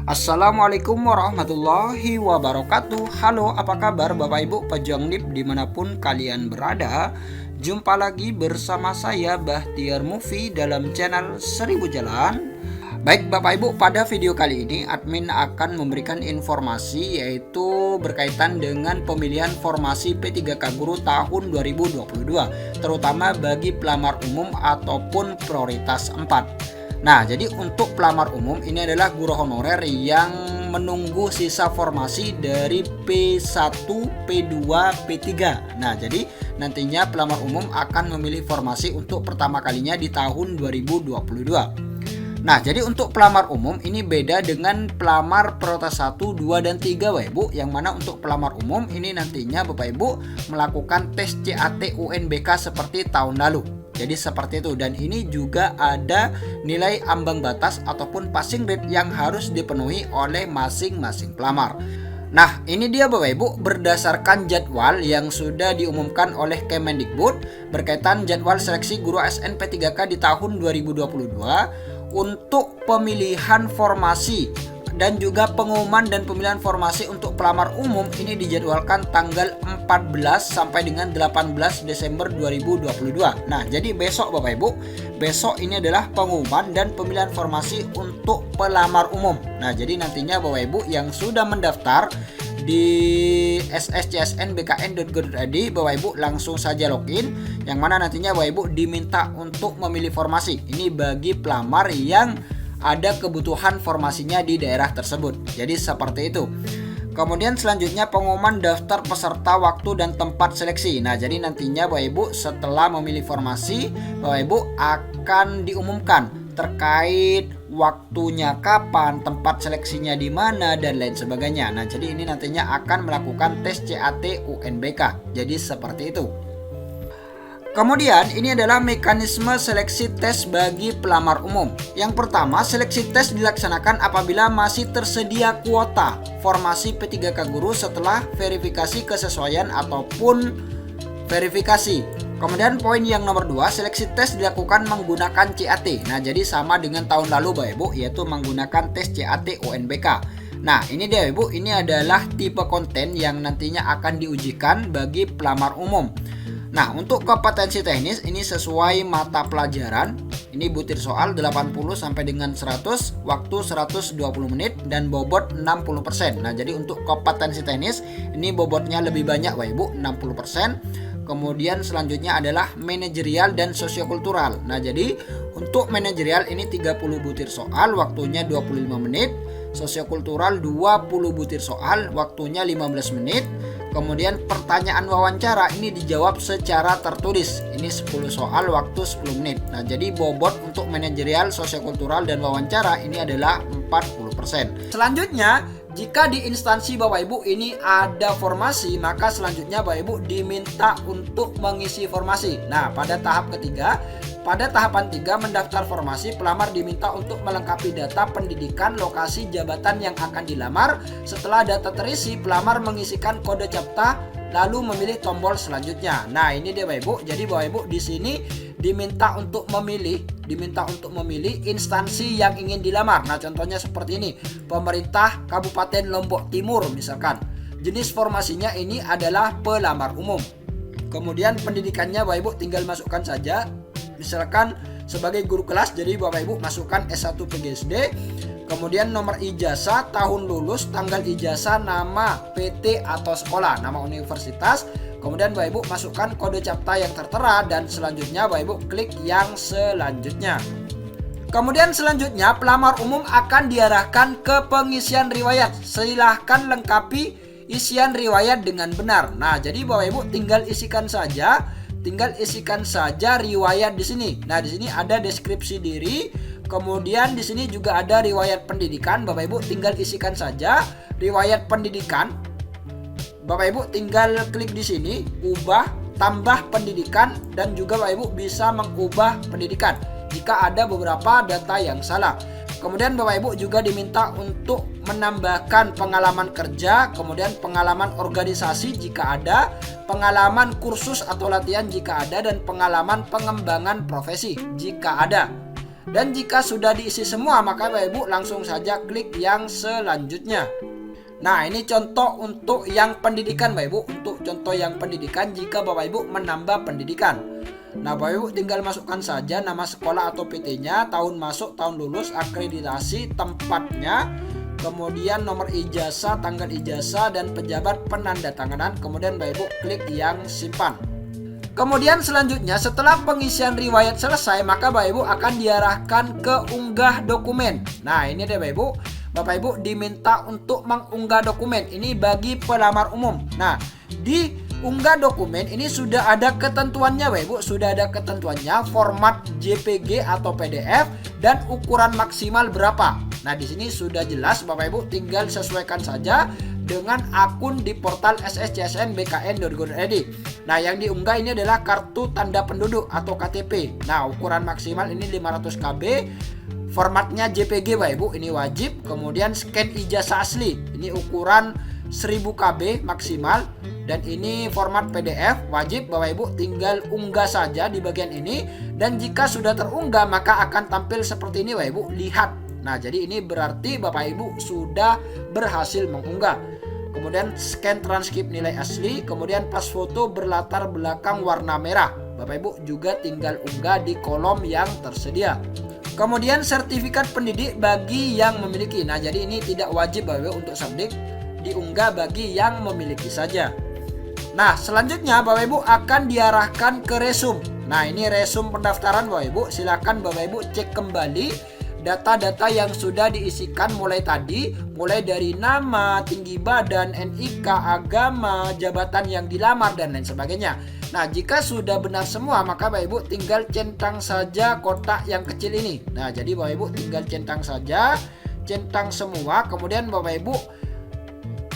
Assalamualaikum warahmatullahi wabarakatuh. Halo, apa kabar Bapak Ibu pejuang NIP dimanapun kalian berada? Jumpa lagi bersama saya Bahtiar Mufi dalam channel 1000 Jalan. Baik Bapak Ibu, pada video kali ini admin akan memberikan informasi yaitu berkaitan dengan pemilihan formasi P3K Guru tahun 2022, terutama bagi pelamar umum ataupun prioritas 4. Nah, jadi untuk pelamar umum ini adalah guru honorer yang menunggu sisa formasi dari P1, P2, P3. Nah, jadi nantinya pelamar umum akan memilih formasi untuk pertama kalinya di tahun 2022. Nah, jadi untuk pelamar umum ini beda dengan pelamar prioritas 1, 2, dan 3 Bapak Ibu. Yang mana untuk pelamar umum ini nantinya Bapak Ibu melakukan tes CAT UNBK seperti tahun lalu. Jadi seperti itu, dan ini juga ada nilai ambang batas ataupun passing rate yang harus dipenuhi oleh masing-masing pelamar. Nah, ini dia Bapak Ibu berdasarkan jadwal yang sudah diumumkan oleh Kemendikbud berkaitan jadwal seleksi guru ASN P3K di tahun 2022 untuk pemilihan formasi dan juga pengumuman dan pemilihan formasi untuk pelamar umum ini dijadwalkan tanggal 14 sampai dengan 18 Desember 2022. Nah, jadi besok Bapak Ibu, besok ini adalah pengumuman dan pemilihan formasi untuk pelamar umum. Nah, jadi nantinya Bapak Ibu yang sudah mendaftar di sscsnbkn.go.id, Bapak Ibu langsung saja login, yang mana nantinya Bapak Ibu diminta untuk memilih formasi. Ini bagi pelamar yang ada kebutuhan formasinya di daerah tersebut. Jadi seperti itu. Kemudian selanjutnya pengumuman daftar peserta, waktu dan tempat seleksi. Nah, jadi nantinya Bapak Ibu setelah memilih formasi, Bapak Ibu akan diumumkan terkait waktunya kapan, tempat seleksinya di mana, dan lain sebagainya. Nah, jadi ini nantinya akan melakukan tes CAT UNBK. Jadi seperti itu. Kemudian ini adalah mekanisme seleksi tes bagi pelamar umum. Yang pertama, seleksi tes dilaksanakan apabila masih tersedia kuota formasi P3K Guru setelah verifikasi kesesuaian ataupun verifikasi. Kemudian poin yang nomor 2, seleksi tes dilakukan menggunakan CAT. Nah, jadi sama dengan tahun lalu Bapak Ibu, yaitu menggunakan tes CAT UNBK. Nah, ini dia Ibu, ini adalah tipe konten yang nantinya akan diujikan bagi pelamar umum. Nah, untuk kompetensi teknis ini sesuai mata pelajaran. Ini butir soal 80 sampai dengan 100, waktu 120 menit dan bobot 60%. Nah, jadi untuk kompetensi teknis ini bobotnya lebih banyak Bapak Ibu, 60%. Kemudian selanjutnya adalah manajerial dan sosiokultural. Nah, jadi untuk manajerial ini 30 butir soal, waktunya 25 menit. Sosiokultural 20 butir soal, waktunya 15 menit. Kemudian pertanyaan wawancara ini dijawab secara tertulis. Ini 10 soal, waktu 10 menit. Nah, jadi bobot untuk manajerial, sosiokultural, dan wawancara ini adalah 40%. Selanjutnya, jika di instansi Bapak Ibu ini ada formasi, maka selanjutnya Bapak Ibu diminta untuk mengisi formasi. Nah, pada tahap ketiga, pada tahapan 3 mendaftar formasi, pelamar diminta untuk melengkapi data pendidikan, lokasi, jabatan yang akan dilamar. Setelah data terisi, pelamar mengisikan kode CAPTCHA lalu memilih tombol selanjutnya. Nah, ini dia Bapak Ibu. Jadi Bapak Ibu di sini diminta untuk memilih instansi yang ingin dilamar. Nah, contohnya seperti ini. Pemerintah Kabupaten Lombok Timur misalkan. Jenis formasinya ini adalah pelamar umum. Kemudian pendidikannya Bapak Ibu tinggal masukkan saja. Misalkan sebagai guru kelas, jadi Bapak Ibu masukkan S1 PGSD. Kemudian nomor ijazah, tahun lulus, tanggal ijazah, nama PT atau sekolah, nama universitas. Kemudian Bapak Ibu masukkan kode CAPTCHA yang tertera, dan selanjutnya Bapak Ibu klik yang selanjutnya. Kemudian selanjutnya pelamar umum akan diarahkan ke pengisian riwayat. Silahkan lengkapi isian riwayat dengan benar. Nah, jadi Bapak Ibu tinggal isikan saja riwayat di sini. Nah, di sini ada deskripsi diri. Kemudian di sini juga ada riwayat pendidikan. Bapak Ibu tinggal isikan saja riwayat pendidikan. Bapak Ibu tinggal klik di sini, ubah, tambah pendidikan, dan juga Bapak Ibu bisa mengubah pendidikan jika ada beberapa data yang salah. Kemudian Bapak Ibu juga diminta untuk menambahkan pengalaman kerja, kemudian pengalaman organisasi jika ada, pengalaman kursus atau latihan jika ada, dan pengalaman pengembangan profesi jika ada. Dan jika sudah diisi semua, maka Bapak Ibu langsung saja klik yang selanjutnya. Nah, ini contoh untuk yang pendidikan Bapak Ibu. Untuk contoh yang pendidikan, jika Bapak Ibu menambah pendidikan. Nah, Bapak Ibu tinggal masukkan saja nama sekolah atau PT-nya, tahun masuk, tahun lulus, akreditasi, tempatnya, kemudian nomor ijazah, tanggal ijazah, dan pejabat penandatanganan. Kemudian Bapak Ibu klik yang simpan. Kemudian selanjutnya setelah pengisian riwayat selesai, maka Bapak Ibu akan diarahkan ke unggah dokumen. Nah, ini deh Bapak Ibu. Bapak Ibu diminta untuk mengunggah dokumen. Ini bagi pelamar umum. Nah, di unggah dokumen ini sudah ada ketentuannya Bapak Ibu. Sudah ada ketentuannya, format JPG atau PDF dan ukuran maksimal berapa. Nah, di sini sudah jelas Bapak Ibu, tinggal sesuaikan saja dengan akun di portal sscsn.bkn.go.id. Nah, yang diunggah ini adalah kartu tanda penduduk atau KTP. Nah, ukuran maksimal ini 500 KB, formatnya JPG Bapak Ibu, ini wajib. Kemudian scan ijazah asli, ini ukuran 1000 KB maksimal, dan ini format PDF wajib. Bapak Ibu tinggal unggah saja di bagian ini, dan jika sudah terunggah maka akan tampil seperti ini Bapak Ibu, lihat. Nah, jadi ini berarti Bapak Ibu sudah berhasil mengunggah. Kemudian scan transkrip nilai asli, kemudian pas foto berlatar belakang warna merah. Bapak Ibu juga tinggal unggah di kolom yang tersedia. Kemudian sertifikat pendidik bagi yang memiliki. Nah, jadi ini tidak wajib Bapak Ibu untuk subdik, diunggah bagi yang memiliki saja. Nah, selanjutnya Bapak Ibu akan diarahkan ke resum. Nah, ini resum pendaftaran Bapak Ibu. Silakan Bapak Ibu cek kembali data-data yang sudah diisikan mulai tadi, mulai dari nama, tinggi badan, NIK, agama, jabatan yang dilamar, dan lain sebagainya. Nah, jika sudah benar semua, maka Bapak Ibu tinggal centang saja kotak yang kecil ini. Nah, jadi Bapak Ibu tinggal centang saja, centang semua, kemudian Bapak Ibu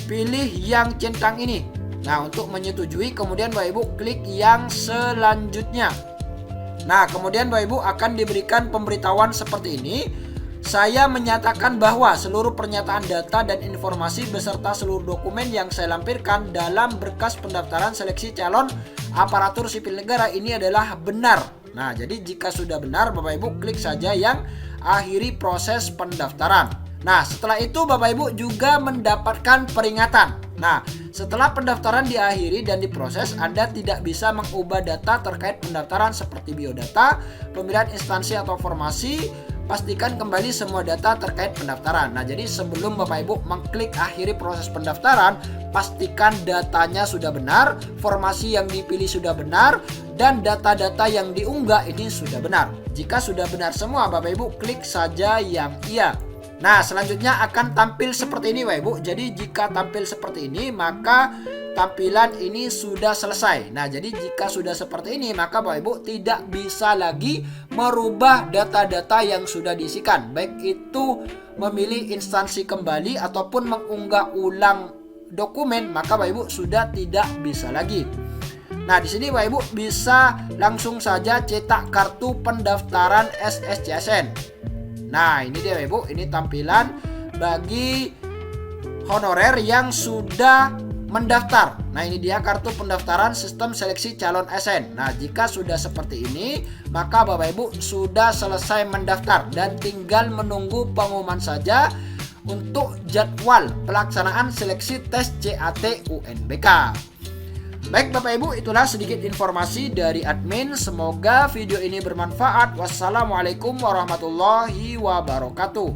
pilih yang centang ini. Nah, untuk menyetujui, kemudian Bapak Ibu klik yang selanjutnya. Nah, kemudian Bapak Ibu akan diberikan pemberitahuan seperti ini. Saya menyatakan bahwa seluruh pernyataan data dan informasi beserta seluruh dokumen yang saya lampirkan dalam berkas pendaftaran seleksi calon aparatur sipil negara ini adalah benar. Nah, jadi jika sudah benar, Bapak Ibu klik saja yang akhiri proses pendaftaran. Nah, setelah itu Bapak Ibu juga mendapatkan peringatan. Nah, setelah pendaftaran diakhiri dan diproses, Anda tidak bisa mengubah data terkait pendaftaran seperti biodata, pemilihan instansi atau formasi. Pastikan kembali semua data terkait pendaftaran. Nah, jadi sebelum Bapak Ibu mengklik akhiri proses pendaftaran, pastikan datanya sudah benar, formasi yang dipilih sudah benar, dan data-data yang diunggah ini sudah benar. Jika sudah benar semua, Bapak Ibu klik saja yang iya. Nah, selanjutnya akan tampil seperti ini Bapak Ibu. Jadi jika tampil seperti ini, maka tampilan ini sudah selesai. Nah, jadi jika sudah seperti ini, maka Bapak Ibu tidak bisa lagi merubah data-data yang sudah diisikan. Baik itu memilih instansi kembali ataupun mengunggah ulang dokumen, maka Bapak Ibu sudah tidak bisa lagi. Nah, di sini Bapak Ibu bisa langsung saja cetak kartu pendaftaran SSCSN. Nah, ini dia Bapak Ibu, ini tampilan bagi honorer yang sudah mendaftar. Nah, ini dia kartu pendaftaran sistem seleksi calon ASN. Nah, jika sudah seperti ini, maka Bapak Ibu sudah selesai mendaftar dan tinggal menunggu pengumuman saja untuk jadwal pelaksanaan seleksi tes CAT UNBK. Baik Bapak Ibu, itulah sedikit informasi dari admin. Semoga video ini bermanfaat. Wassalamualaikum warahmatullahi wabarakatuh.